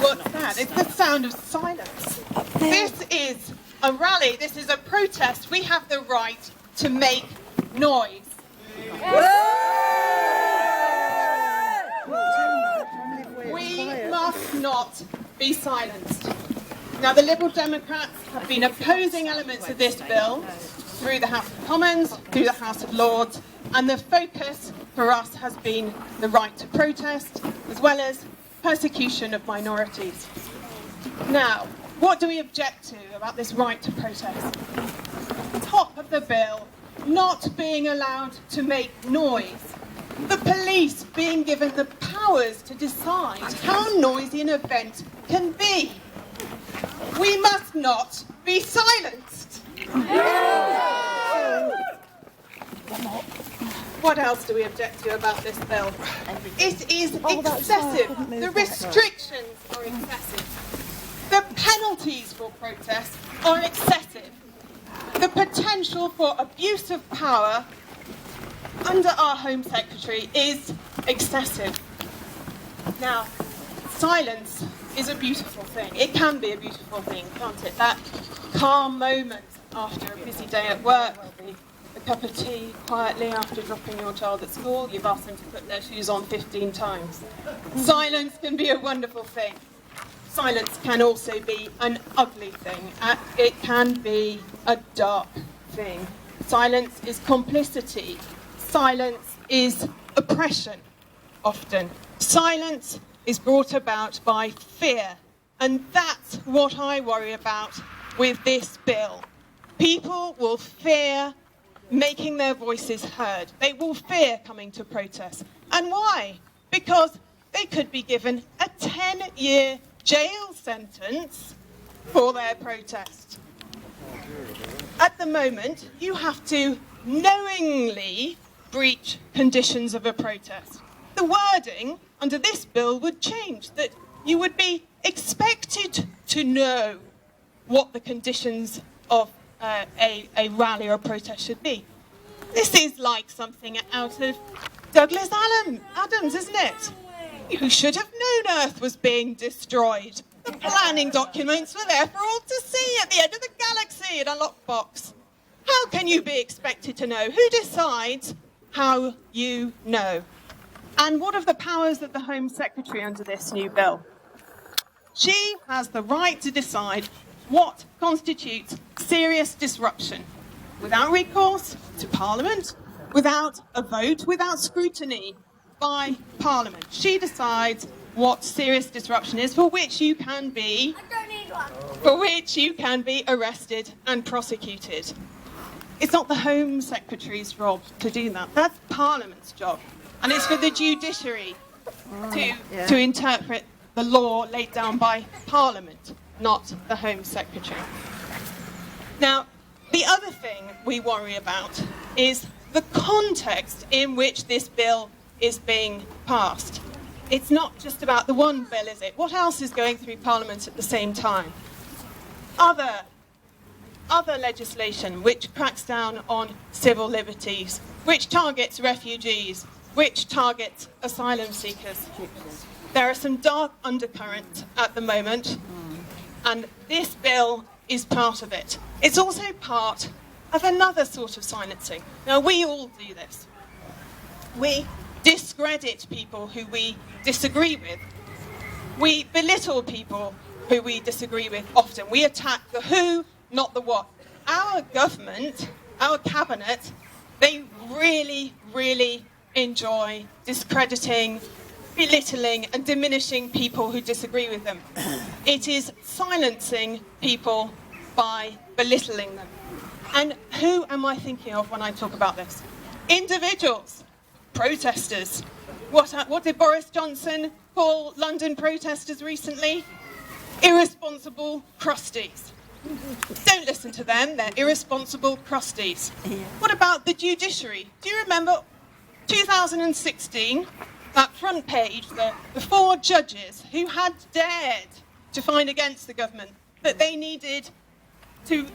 What's that? It's the sound of silence. This is a rally. This is a protest. We have the right to make noise. We must not be silenced. Now, the Liberal Democrats have been opposing elements of this bill through the House of Commons, through the House of Lords, and the focus for us has been the right to protest, as well as persecution of minorities. Now, what do we object to about this right to protest? Top of the bill, not being allowed to make noise. The police being given the powers to decide how noisy an event can be. We must not be silenced. What else do we object to about this bill? It is excessive. The restrictions are excessive. The penalties for protest are excessive. The potential for abuse of power under our Home Secretary is excessive. Now, silence is a beautiful thing. It can be a beautiful thing, can't it? That calm moment after a busy day at work, a cup of tea quietly after dropping your child at school. You've asked them to put their shoes on 15 times. Silence can be a wonderful thing. Silence can also be an ugly thing. It can be a dark thing. Silence is complicity. Silence is oppression, often. Silence is brought about by fear. And that's what I worry about with this bill. People will fear making their voices heard. They will fear coming to protest. And why? Because they could be given a 10-year jail sentence for their protest. At the moment, you have to knowingly breach conditions of a protest. The wording under this bill would change, that you would be expected to know what the conditions of a rally or a protest should be. This is like something out of Douglas Adams, isn't it? You should have known Earth was being destroyed. The planning documents were there for all to see at the end of the galaxy in a lockbox. How can you be expected to know? Who decides how you know? And what of the powers of the Home Secretary under this new bill? She has the right to decide what constitutes serious disruption, without recourse to Parliament, without a vote, without scrutiny by Parliament. She decides what serious disruption is, for which you can be arrested and prosecuted. It's not the Home Secretary's job to do that. That's Parliament's job. And it's for the judiciary to interpret the law laid down by Parliament, not the Home Secretary. Now, the other thing we worry about is the context in which this bill is being passed. It's not just about the one bill, is it? What else is going through Parliament at the same time? Other legislation which cracks down on civil liberties, which targets refugees, which targets asylum seekers. There are some dark undercurrents at the moment, and this bill is part of it. It's also part of another sort of silencing. Now, we all do this. We discredit people who we disagree with. We belittle people who we disagree with often. We attack the who, not the what. Our government, our cabinet, they really, really enjoy discrediting, belittling and diminishing people who disagree with them. It is silencing people by belittling them. And who am I thinking of when I talk about this? Individuals, protesters. What did Boris Johnson call London protesters recently? Irresponsible crusties. Don't listen to them, they're irresponsible crusties. What about the judiciary? Do you remember 2016, that front page, the four judges who had dared to find against the government that they needed to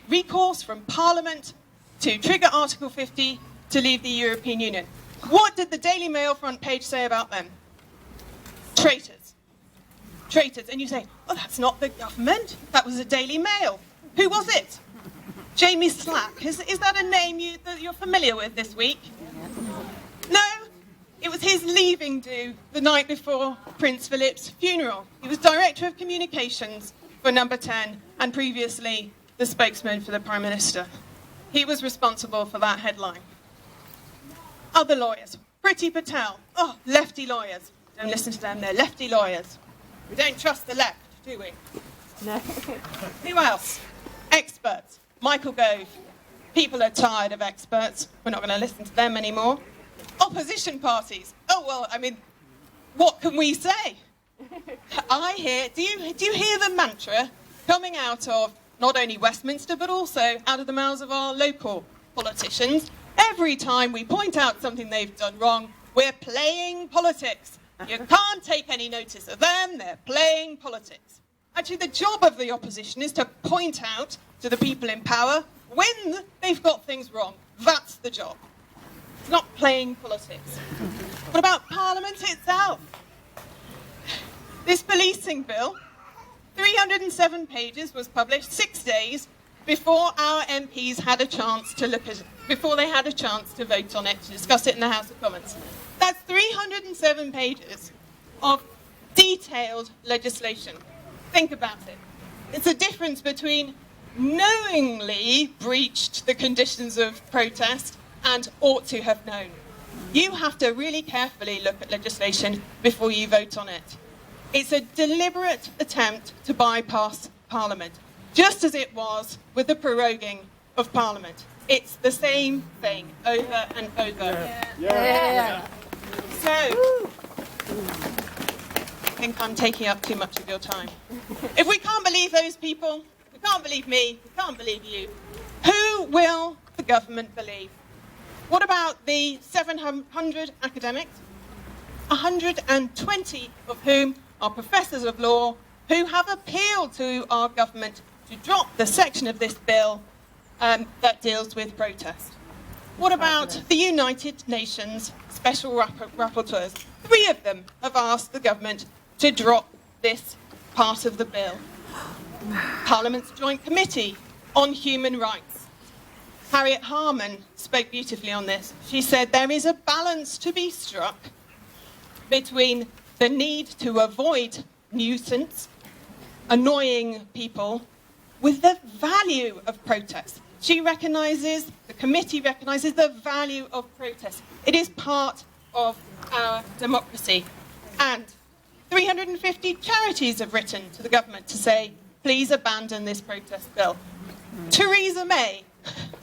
recourse from Parliament to trigger Article 50 to leave the European Union. What did the Daily Mail front page say about them? Traitors. Traitors. And you say, oh, that's not the government. That was the Daily Mail. Who was it? Jamie Slack. Is that a name that you're familiar with this week? No? It was his leaving do the night before Prince Philip's funeral. He was Director of Communications for Number 10 and previously the spokesman for the Prime Minister. He was responsible for that headline. Other lawyers. Priti Patel. Oh, lefty lawyers. Don't listen to them, they're lefty lawyers. We don't trust the left, do we? No. Who else? Experts. Michael Gove. People are tired of experts. We're not going to listen to them anymore. Opposition parties. Oh, well, I mean, what can we say? Do you hear the mantra coming out of not only Westminster, but also out of the mouths of our local politicians? Every time we point out something they've done wrong, we're playing politics. You can't take any notice of them, they're playing politics. Actually, the job of the opposition is to point out to the people in power when they've got things wrong. That's the job. It's not playing politics. What about Parliament itself? This policing bill, 307 pages, was published 6 days before our MPs had a chance to look at it, before they had a chance to vote on it, to discuss it in the House of Commons. That's 307 pages of detailed legislation. Think about it. It's a difference between knowingly breached the conditions of protest and ought to have known. You have to really carefully look at legislation before you vote on it. It's a deliberate attempt to bypass Parliament, just as it was with the proroguing of Parliament. It's the same thing over and over. Yeah. So, I think I'm taking up too much of your time. If we can't believe those people, we can't believe me, we can't believe you, who will the government believe? What about the 700 academics, 120 of whom are professors of law, who have appealed to our government to drop the section of this bill that deals with protest? What about the United Nations Special Rapporteurs? 3 of them have asked the government to drop this part of the bill. Parliament's Joint Committee on Human Rights. Harriet Harman spoke beautifully on this. She said there is a balance to be struck between the need to avoid nuisance, annoying people, with the value of protest. She recognises, the committee recognises the value of protest. It is part of our democracy. And 350 charities have written to the government to say, please abandon this protest bill. Theresa May,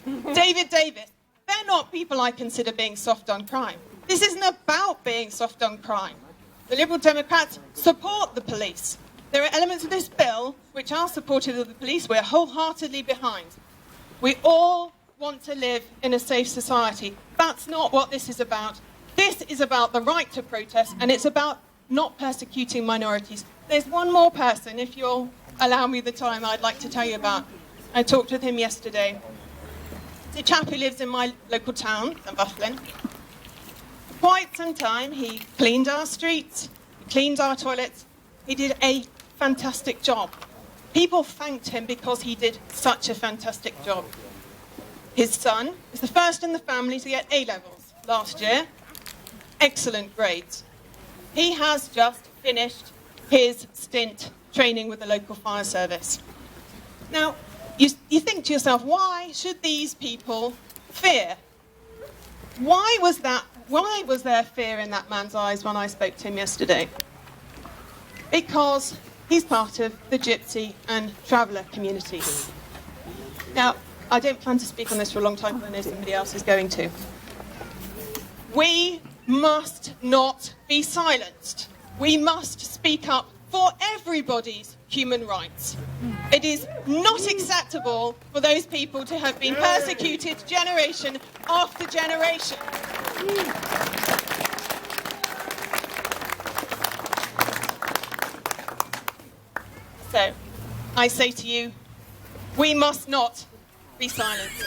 David Davis, they're not people I consider being soft on crime. This isn't about being soft on crime. The Liberal Democrats support the police. There are elements of this bill which are supportive of the police. We're wholeheartedly behind. We all want to live in a safe society. That's not what this is about. This is about the right to protest, and it's about not persecuting minorities. There's one more person, if you'll allow me the time, I'd like to tell you about. I talked with him yesterday. It's a chap who lives in my local town, Dunfermline. For quite some time, he cleaned our streets, he cleaned our toilets. He did a fantastic job. People thanked him because he did such a fantastic job. His son is the first in the family to get A-levels last year. Excellent grades. He has just finished his stint training with the local fire service. Now, you think to yourself, why should these people fear? Why was there fear in that man's eyes when I spoke to him yesterday? Because he's part of the gypsy and traveller community. Now, I don't plan to speak on this for a long time, but I know somebody else is going to. We must not be silenced. We must speak up for everybody's human rights. It is not acceptable for those people to have been persecuted generation after generation. So, I say to you, we must not be silenced.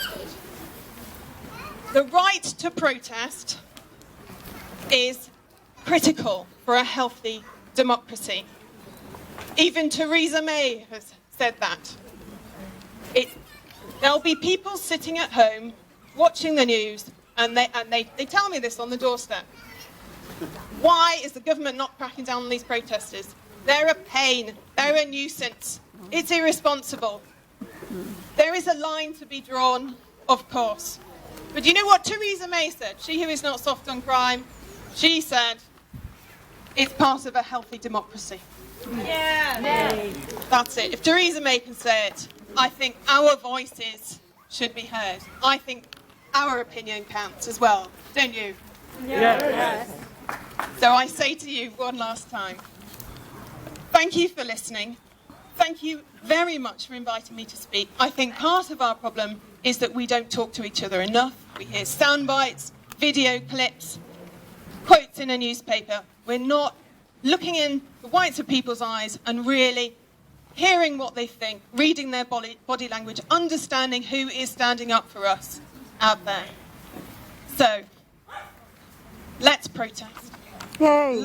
The right to protest is critical for a healthy democracy. Even Theresa May has said that. There'll be people sitting at home watching the news, and they tell me this on the doorstep. Why is the government not cracking down on these protesters? They're a pain. They're a nuisance. It's irresponsible. There is a line to be drawn, of course. But you know what Theresa May said? She who is not soft on crime. She said, it's part of a healthy democracy. Yeah. That's it. If Theresa May can say it, I think our voices should be heard. I think our opinion counts as well, don't you? Yes. So I say to you one last time, thank you for listening. Thank you very much for inviting me to speak. I think part of our problem is that we don't talk to each other enough. We hear sound bites, video clips, quotes in a newspaper. We're not looking in the whites of people's eyes and really hearing what they think, reading their body language, understanding who is standing up for us out there. So, let's protest. Yay.